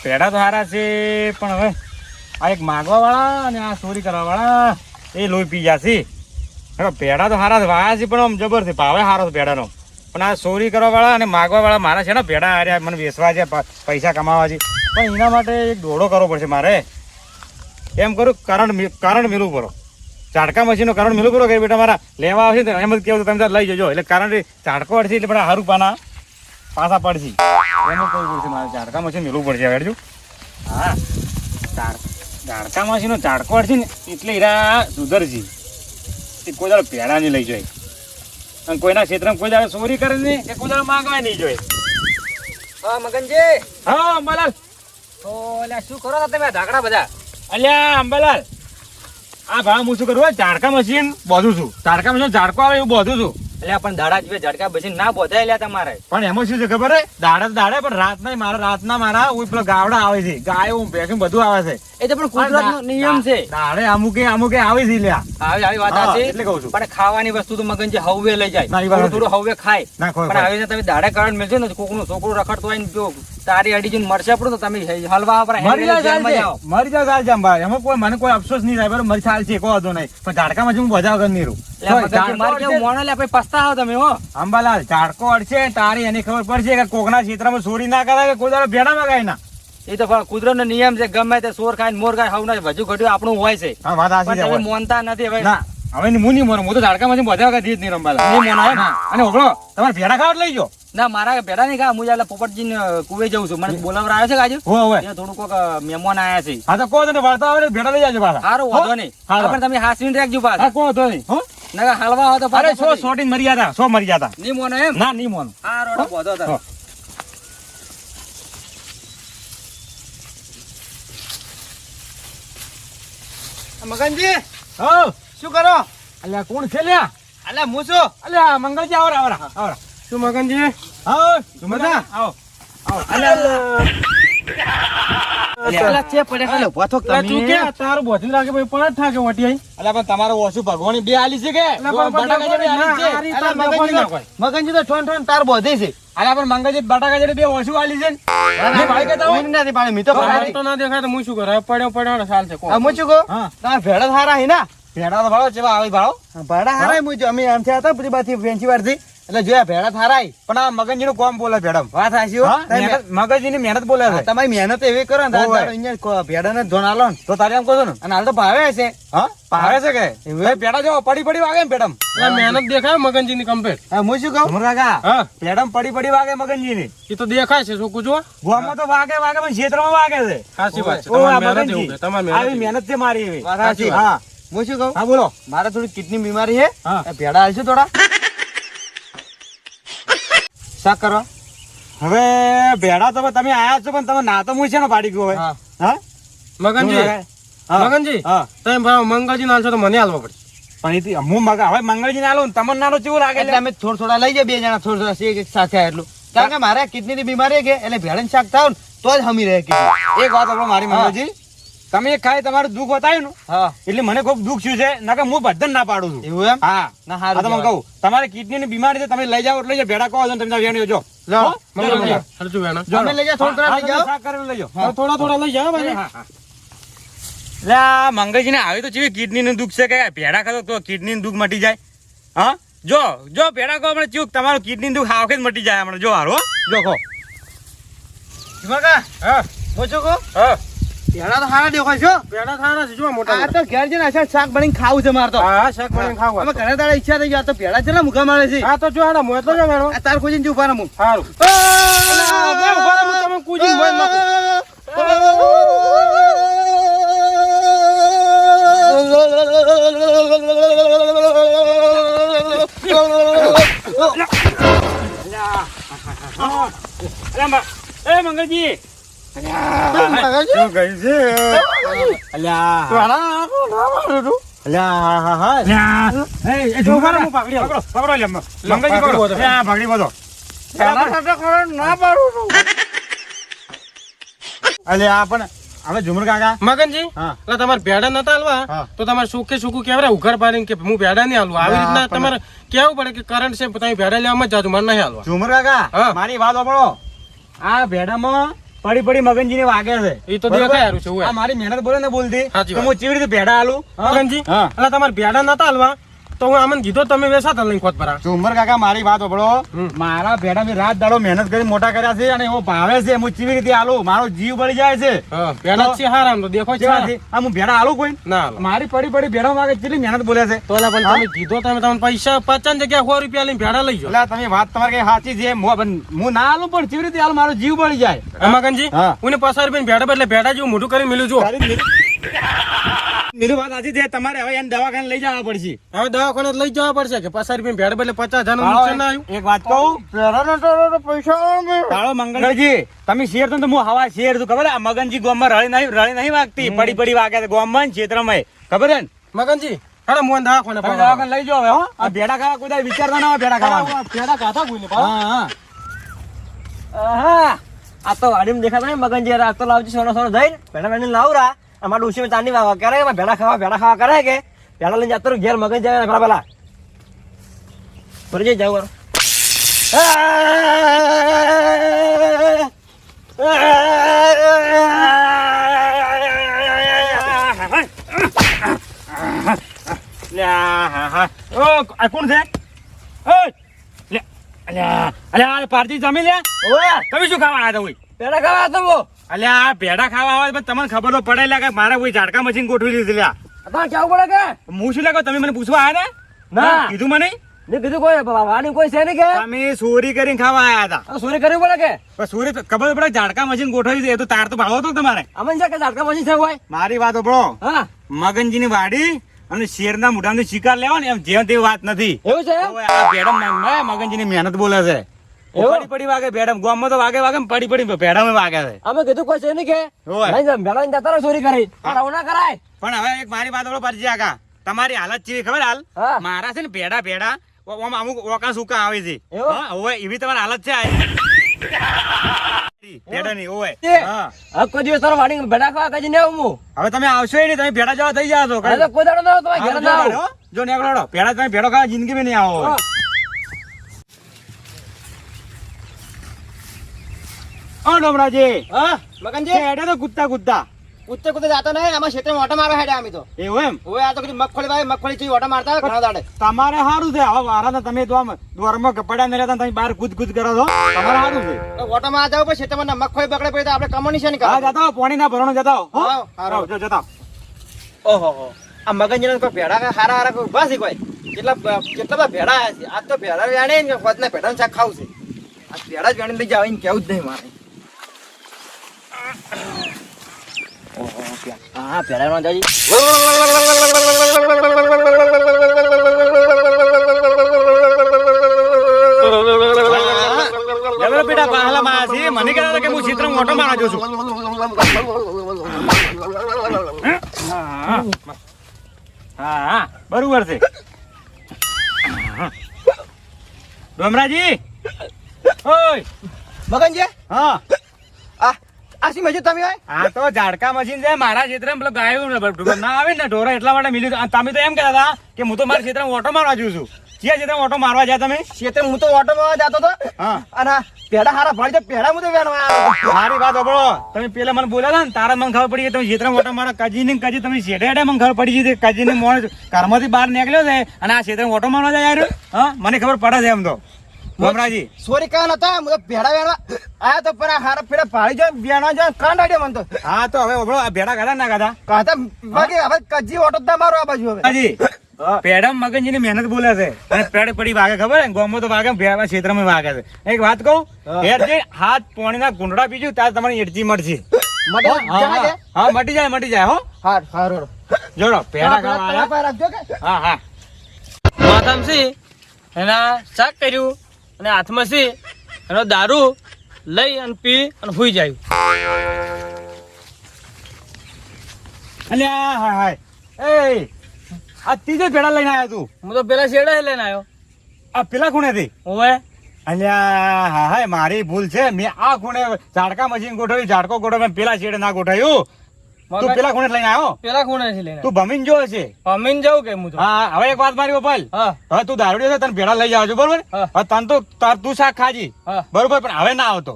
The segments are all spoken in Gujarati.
પેડા તો સારા છે પણ હવે આ એક માગવા વાળા અને આ ચોરી કરવા વાળા એ લોહી પી જશે. પેડા તો સારા વાયા છે પણ આમ જબર છે, ભાવે સારો છે પેડાનો. પણ આ ચોરી કરવા વાળા અને માગવા વાળા મારા છે ને પેડા હાર્યા મને વેચવા છે, પૈસા કમાવા છે. પણ એના માટે એક દોડો કરવો પડશે મારે. એમ કરું કરંટ મેળવું પડો, ઝાટકા મશીનનો કરંટ મેળવું પડો કે બેટા મારા લેવા આવશે ને એમ જ કેવું તમે લઈ જજો. એટલે કારણ ઝાટકો અડશે એટલે બધા હારું પાના પાછા પડશે એનું કરવું પડશે મારે. ઝાટકા મશીન મેળવું પડશે હવે. હા ઝાટકા મશીનનો ઝાટકો અડશે ને એટલે હીરા સુધરશે. કોઈ દાડો પેડા નહીં લઈ જાય અને કોઈના ક્ષેત્રમાં કોઈ દાડો ચોરી કરે નહીં કે કોઈ દાડો માંગવા નહીં જોઈએ. હા મગનજી. હા અંબાલાલ. તો અલ્યા શું કરો છો તમે ઢાકડા બધા? અલ્યા અંબાલાલ આ ભાવ હું શું કરું ઝાડકા મશીન બોધું છું. ઝાડકા મશીન ઝાડકો આવે એવું બોધું છું. એટલે પણ દાડા જ ઝટકા બસી ના બોધાય લ્યા તમારે. પણ એમાં શું છે ખબર હે, દાડે પણ રાતના મારા પેલો ગાવડા આવે છે, ગાયો ભેંસું બધું આવે છે. એ તો પણ કુદરતનો નિયમ છે. દાડે અમુકે આવે છે લ્યા. આવી વાત છે એટલે કહું છું. પણ ખાવાની વસ્તુ તો મગનજી હવે લઈ જાય, થોડું હવે ખાય. પણ આવી રીતે તમે દાડે કારણ મળશે ને કોકનું છોકરું રખડતો હોય ને જો તારી અડીજીને મરશે આપણું તો તમે હલવા મરી જાય ભાઈ. એમાં કોઈ મને કોઈ અફસોસ નહીં થાય. બરોબર મરી ચાલ છે કોઈ વાંધો નહીં, પણ ઝાડકામાં હું બધા વગર નહીં રહું. પસ્તાવો તમે હો અંબાલાલ. ઝાડકો અડશે તારી એની ખબર પડશે કે કોકના ક્ષેત્રમાં ચોરી ના કરાય કે કોઈ દાડો ભેડામાં ગાય ના. એ તો કુદરત નો નિયમ છે, ગમે તે સોર ખાય મોર ખાય હવ ના હજુ ઘટ્યું આપણું હોય છે. તમે મોનતા નથી હવે. ના હવે હું નહીં મોનું, હું તો ઝાડકામાંથી બધા વખત જ નહીં રંબાલા નહીં મોના. અને ઓગળો તમારે ભેડા ખાવા લઈ જાઓ. ના મારા ભેડા નહીં ખા, હું એટલે પોપટજી કુવે જઉં છું. મને બોલાવવા આવ્યો છે આજે. થોડું કોક મહેમાન આવ્યા છે. હા તો કોઈ વળતા આવે ભેડા લઈ જાજો પાછા. સારું વાંધો નહીં, પણ તમે હાસવીને રાખજો પાછા. કોઈ વાંધો નહીં. ના હલવા હોય તો અરે સોટી મરી જતા, મરી જતા. નહીં મોનો એમ? ના નહીં મોનું. સારું વાંધો હતા. મગનજી શું કરો? અલ્યા કોણ છે લ્યા? અલ્યા હું છું. અલ્યા મંગળજી આવરા. શું મગનજી? હા સુમતા આવો. તારું બધું લાગે પણ ઠાકે વટી આઈ. અલ્યા પણ તમારો ઓછું ભગવાન બે આલી છે કે મગનજી તો ઠોન તાર બધે છે. અલ્યા પણ મંગળજી બટાકા જેટલી બે ઓછું આલી છે. ના દેખાય તો હું શું કરું? પડ્યો સાલ છે. હું શું કહું? તારા ભેડા સારા હે ને? ભેડા તો ભાડો ચેવા આવી ભાડો ભેડા હારાય. અમે આમ થયા હતા બધી બાથી ફેન્સી વાર થી એટલે જોયા ભેડા થારાય. પણ આ મગનજી નું કોમ બોલે ભેડા. વાત હાચી હો. મગનજી ની મહેનત બોલે છે. તમારી મહેનત એવી કરો ને અહીંયા ભેડા ને ધોન આલો ને તો તારે એમ કહો છો ને. અને હાલ તો ભાવે છે. હા ભાવે છે કે ભેડા જો પડી વાગે ને પેડમ મહેનત દેખાય મગનજી ની કમ્પ્લેટ. હું શું કહું પેડમ પડી વાગે મગનજી ની. એ તો દેખાય છે શું જો ગોમાં તો વાગે પણ ક્ષેત્રમાં વાગે છે. સાચી વાત છે. આવી મહેનત છે મારી એવી. હા હું શું કહું? હા બોલો. મારે થોડી કિડની બીમારી છે, ભેડા હાલશે થોડા શાક કરવા. હવે ભેડા તો તમે આયા છો પણ તમે ના તો હું છે ને પાડી ગયો હોય. હા મગનજી તમે મંગળજી ના તો મને હાલવા પડે. પણ હું હવે મંગળજી ના આલું તમને નાનો કેવું લાગે? એટલે અમે થોડા લઈ જાય બે જણા થોડા એક સાથે એટલું. કારણ કે મારે કિડની ની બીમારી કે એટલે ભેડા શાક થાવ ને તો જ હમી રહે. એક વાત આપણો મારી મંગળજી, તમે ખાય તમારું દુઃખ બતાવ્યું ને એટલે મને ખૂબ દુઃખ થયું છે. ના કે હું બધા ના પાડું છું. એવું એમ? હા ના હા તમે કહું તમારે કિડની ની બીમારી છે તમે લઈ જાઓ એટલે ભેડા કહો છો તમે વેણી જો થોડા લઈ જાઓ. મંગળજી ને આવી તો ચીવી કિડની નું દુઃખ છે કે ભેડા ખાતો તો કિડની નું દુઃખ મટી જાય. હા જો ભેડા કહો આપણે ચૂક તમારું કિડની નું દુઃખ આ વખત મટી જાય. આપણે જો હારો જો કહો ભેડા તો સારા દેખાય છે. ભેડા સારા છે જો મોટા. આ તો ઘેર જઈને શાક બની ખાવું છે મારે તો. હા શાક બની ખાવું. અમે ઘરે દાડા ઈચ્છા થઈ ગયા તો ભેડા છે ને મુખા મારે છે. હા તો જો હાડા મોય તો જો મેરો. આ તાર કોઈ ઉભા રહો. સારું તમે કુજી એ મંગળજી હવે ઝુમર કાકા મગનજી એટલે તમારે ભેડા નતા હાલવા તો તમારે સુકે સુકું કેવરે ઉઘાડ પાડીને કે હું ભેડા નહીં હાલવા. આવી રીતના તમારે કેવું પડે કે કરંટ છે તમે ભેડા લેવામાં જ જાજો મને નહીં હાલવા. ઝુમર કાકા મારી વાત સાંભળો. આ ભેડામાં પડી પડી મગનજી ને વાગે છે ઈ તો દેખાય હારું છે ઓય. આ મારી મહેનત બોલે ને બોલતી સાચી તો વાત. હું ચેવી રીતે ભેડા આલું મગનજી હા. એટલે તમારે ભેડા નતા હાલવા તો હું આમને કીધો તમે વેસાતા લઈને ખોટ ભરા. ઉમર કાકા મારી વાત સાંભળો હમ. મારા ભેડા મેં રાત દાડો મહેનત કરી મોટા કર્યા છે અને એવો ભાવે છે હું ચેવી રીતે આલું મારો જીવ બળી જાય છે હા ભેડા જ છે હારા આમ તો દેખો છે કેવાથી? આ હું ભેડા આલું કોઈ ના હાલો. મારી પડી પડી ભેડા વાગે કેટલી મહેનત બોલે છે તો એલા પણ તમે કીધો તમે તમને પૈસા 50 જગ્યા 100 રૂપિયા લઈને ભેડા લઈ જાઓ. એટલે તમે વાત તમારી કઈ સાચી છે હું ના આલું પણ ચેવી રીતે આલું મારો જીવ બળી જાય મગનજી હા. હું 50 રૂપિયા ભેડા બદલે ભેડા જેવું મોઢું કરી મિલું છું. નીલુ વાત સાચી છે તમારે હવે એને દવાખાને લઈ જવા પડશે હવે દવાખાને લઈ જવા પડશે કે 50 રૂપિયા ભેડા બદલે 50,000 નું નુકસાન ના આવ્યું. એક વાત કહું તાળો મંગળજી તમે શેર તો હું હવા શેર તું ખબર આ મગનજી ગામમાં રળી નહીં વાગતી પડી પડી વાગે છે ગામમાં ને ક્ષેત્રમાં ખબર છે ને મગનજી હાલો મોહન દવાખાને તમે દવાખાને લઈ જાઓ હવે હો આ ભેડા ખાવા કોઈ દાડો વિચારતા ના હોય ભેડા ખાવા ભેડા ખાતા કોઈને હા હા હા આ તો વાડીમાં દેખાતા નહીં મગનજી આ તો લાવજો સોનો સોનો જઈને ભેડા બેને લાવરા અમારા ડોશી ચાંદી વાવા કરે એમાં ભેડા ખાવા કરે કે ભેડા લઈને જતો રહું ઘેર મગન જાય પેલા પેલા ફરી જઈ જાવ કોણ છે અલ્યા પારજી જમી લે તમે શું ખાવા આવ્યા ભેડા ખાવા તો બો અલ્યા ભેડા ખાવા આવે પણ તમને ખબર તો પડે લે કે મારે કોઈ ઝાડકા મશીન ગોઠવી દીધી લ્યા તમારે કેવું પડે કે હું શું લાગો તમે મને પૂછવા આવ્યા ને ના. કીધું મને ને કીધું કોઈ વાડી કોઈ છે નહીં કે તમે ચોરી કરીને ખાવા આવ્યા હતા આ ચોરી કરવી પડે કે પણ ચોરી તો ખબર તો પડે ઝાડકા મશીન ગોઠવી દે તો તાર તો ભાવો હતો તમારે અમન છે કે ઝાટકા પછી છે હોય મારી વાત સાંભળો હા મગનજી ની વાડી અને શેરના મોઢાનો શિકાર લેવા ને એમ જેમ તેવી વાત નથી એવું છે હવે આ ભેડમ મગનજી ની મહેનત બોલે છે એવું? પડી પડી વાગે ભેડમ ગામમાં તો વાગે વાગે ને પડી પડી ભેડમ વાગે છે અમે કીધું કોઈ છે નહીં કે હોય. નહીં ભેડા લઈને જતા રહો ચોરી કરી પણ આવું ના કરાય પણ હવે એક મારી વાત પરજી આકા તમારી હાલત છે ખબર હાલ હા. મારા છે ને ભેડા ભેડા અમુક ઓકા સુકા આવે છે એવું? હા, હવે એવી તમારી હાલત છે ભેડાની ઓય તે? હા હવે કોઈ દિવસ તારો વાડી ભેડા ખાવા કદી નહીં આવું હું હવે તમે આવશો ય નહીં તમે ભેડા જવા થઈ જાવ હવે તો કોઈ દાડો ના આવું, તમારે ઘેર ના આવું. જો નીકળો ભેડા તમે ભેડો ખાવા જિંદગી નહીં આવો હા. ઓ ડોમરાજી હા મગનજી ભેડા તો કૂદતા કૂદતા ઉત્તર કુત્તે જાતો નહીં આમાં ક્ષેત્રમાં ઓટા મારવા હેડ્યા અમે તો એવું એમ હવે આ તો કદી મગફળી ભાઈ મગફળી થી ઓટા મારતા ઘણા દાડે તમારે સારું છે હવે વારા તમે તો આમ દ્વારમાં કપડા ને રહેતા તમે બહાર કૂદ કૂદ કરો છો તમારે સારું છે ઓટા માં જાવ પછી ક્ષેત્રમાં મગફળી બગડે પછી તો આપણે કમાણી છે ને હા જતા હો, પાણી ના ભરણો જતા હો. હા, હો? હારું. જો જતા હો. ઓહો આ મગનજી કોઈ ભેડા હારા હારા કોઈ ઉભા છે કોઈ કેટલા બધા ભેડા આયા છે આજ તો ભેડા જાણે ને ખોદના ભેડાનું શાક ખાવું છે આ ભેડા જ જાણી લઈ જાવ એને કેવું જ નહીં મારે હા ભેડા નો જાજી જબરો બેટા પાહલા માં છે મને કહેતા હતા કે હું ચિત્ર મોટો મારા જો છું હા હા બરોબર છે ડોમરાજી ઓય મગનજી હા આ સી મજૂર તમે હોય આ તો ઝાડકા મશીન છે મારા ક્ષેત્રમાં પેલો ગાયો ના આવે ને ઢોરો એટલા માટે મિલ્યું તમે તો એમ કહેતા હતા કે હું તો મારા ક્ષેત્રમાં ઓટો મારવા જઉં છું ક્યાં ક્ષેત્રમાં ઓટો મારવા જાય તમે ક્ષેત્ર હું તો ઓટો માં જતો હતો હા અને આ ભેડા હારા ભાડી તો ભેડા હું તો વેણવા આવ્યો મારી વાત સાંભળો તમે પેલા મને બોલ્યા હતા ને તારા મને ખબર પડી કે તમે ક્ષેત્રમાં ઓટો મારો કજી ને કજી તમે શેઠે હેઠે મને ખબર પડી ગઈ કજી ને મોણ ઘરમાંથી બહાર નીકળ્યો છે અને આ ક્ષેત્રમાં ઓટો મારવા જાય યાર હા મને ખબર પડે છે એમ તો ગમરાજી સોરી કાન હતા હું તો ભેડા વેણવા આયા તો પર આ હારા ફેરા ભાડી જો વેણવા જો કાંડ આડ્યો મન તો હા તો હવે સાંભળો આ ભેડા ખાધા ના ખાધા કાતા બાકી હવે કજી ઓટો જ ના મારો આ બાજુ હવે હાજી પેડમ મગનજી ની મહેનત બોલે છે અને પેડ પડી વાગે ખબર ને ગોમો તો વાગે ભેડા ક્ષેત્રમાં વાગે છે એક વાત કહું હેર જે હાથ પોણીના ગુંડડા પીજું ત્યારે તમારી એડજી મળશે મડે હા, જહાજે હા મટી જાય હો હાર હારો જોડો પેડા ખાવા પેલા આયા. પાય રાખજો કે હા હા માથામસી એના શાક કર્યું અને હાથમાં સી એનો દારૂ લઈ અને પી અને હુઈ જાય. અલ્યા હાય હાય એ આ ત્રીજો પેડા લઈને આવ્યા તું હું તો પેલા શેડા લઈને આવ્યો. આ પેલા ખૂણેથી ઓવે અલ્યા હા હાય મારી ભૂલ છે મેં આ ખૂણે ઝાડકા મશીન ગોઠવ્યું ઝાડકો ગોઠવ્યો પેલા શેડે ના ગોઠવ્યું તું પેલા ખૂણે લઈને આવ્યો પેલા ખૂણેથી લઈને તું ભમીને જો છે અમીન જાઉં કે હું તો હા હવે એક વાત મારી ગોપાલ હા હવે તું દારૂડિયો છે તને ભેડા લઈ જાવ છો બરોબર હા. હવે તને તો તું શાક ખાજી હા બરોબર પણ હવે ના આવતો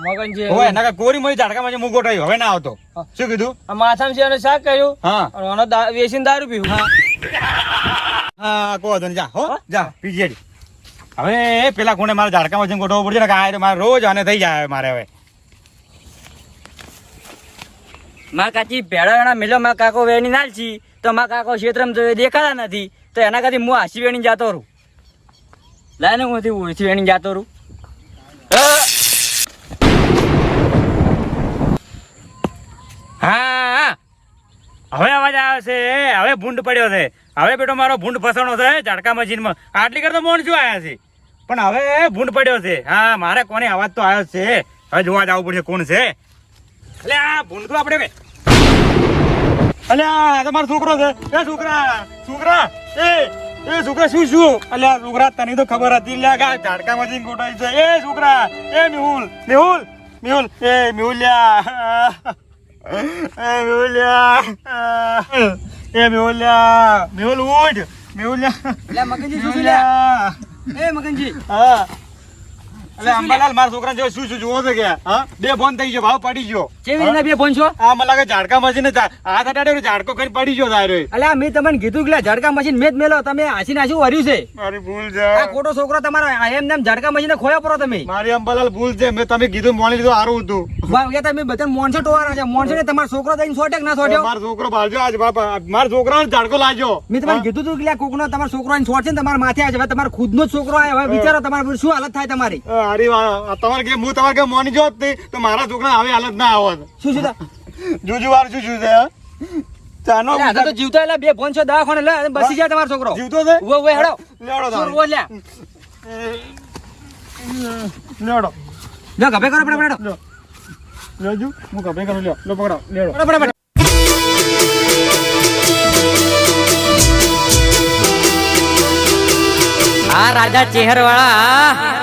મગનજી હોય એના કાંઈ કોરી મળી ઝાડકામાં હું ગોઠવ્યું હવે ના આવતો શું કીધું આ માથામાં છે અને શાક કર્યું હા અને આનો વેચીને દારૂ પીવું હા કહો તો જા હો જા પીજેડી હવે પેલા કોણે મારા ઝાડકામાં જઈને ગોઠવવું પડશે ને કે આ મારે રોજ આને થઈ જાય મારે હવે મારા કાચી ભેડા મેલો મારા કાકો વેણી નાલ છી તો મારા કાકો ક્ષેત્રમાં તો દેખાતા નથી તો એના કાથી હું હાસી વેણી જાતો રહું લાય ને હું ઓછી વેણી જાતો રહું હા હવે અવાજ આવે છે હવે ભૂંડ પડ્યો છે હવે બેટો મારો ભૂંડ ફસાણો છે ઝાડકા મશીનમાં આટલી કરતો મોણ શું આવ્યા છે પણ હવે ભૂંડ પડ્યો છે હા મારે કોને અવાજ તો આવ્યો છે હવે જોવા જવું પડશે કોણ છે એટલે આ ભૂંડ તો આપણે અલ્યા તમારો છોકરો છે એ છોકરા છોકરા એ છોકરા શું શું અલ્યા છોકરા તને તો ખબર હતી લ્યા કે ઝાડકા મશીન ગોઠવાય છે એ છોકરા એ મેહુલ મેહુલ મેહુલ એ મેહુલ્યા મેહુલ ઉઠ મેહુલ્યા એટલે મગનજી શું એ મગનજી હા એટલે અંબાલાલ મારા છોકરા જો શું શું જોવો છે કે હા બે ફોન થઈ ગયો ભાવ પડી ગયો કેવી રીતના બે ફોન છો આ મને લાગે ઝાડકા મશીન હાથ અટાડ્યો ઝાડકો કરી પડી ગયો તારો અલ્યા મેં તમને કીધું કે ઝાડકા મશીન મેં જ મેલો તમે હાસી નાસી વર્યું છે મારી ભૂલ છે આ ખોટો છોકરો તમારા એમ નેમ ઝાડકા મશીન ખોયા પરો તમે મારી અંબાલાલ ભૂલ છે મેં તમે કીધું મોની લીધું સારું હતું તમે બધા મોણસો ટોવાના છે મોણસો ને તમારો છોકરો દઈને સોટેક ના સોટ્યો મારો છોકરો બાજુ આજ બાપા મારા છોકરાને ઝાડકો લાગ્યો મેં તમને કીધું તું કે કોકનો તમારો છોકરો આઈને સોટ છે ને તમારા માથે આવે છે હવે તમારો ખુદનો જ છોકરો આવે હવે વિચારો તમારે શું હાલત થાય તમારી અરે તમારે કે હું તમારે કે મોની જોત નહીં તો મારા છોકરા આવી હાલત ના આવત શું શું જોજુ વાર શું શું છે ચાનો તો જીવતો એટલે બે ફોન છો દવાખાને લે બસી જાય તમારો છોકરો જીવતો છે ઉવો ઉવો હેડો લેવડો શું ઉવો લ્યા લેવડો લે ગભે કરો પડે લેજો હું કપે કરું લ્યો લો પકડો લેવડો પડે આ રાજા ચેહર વાળા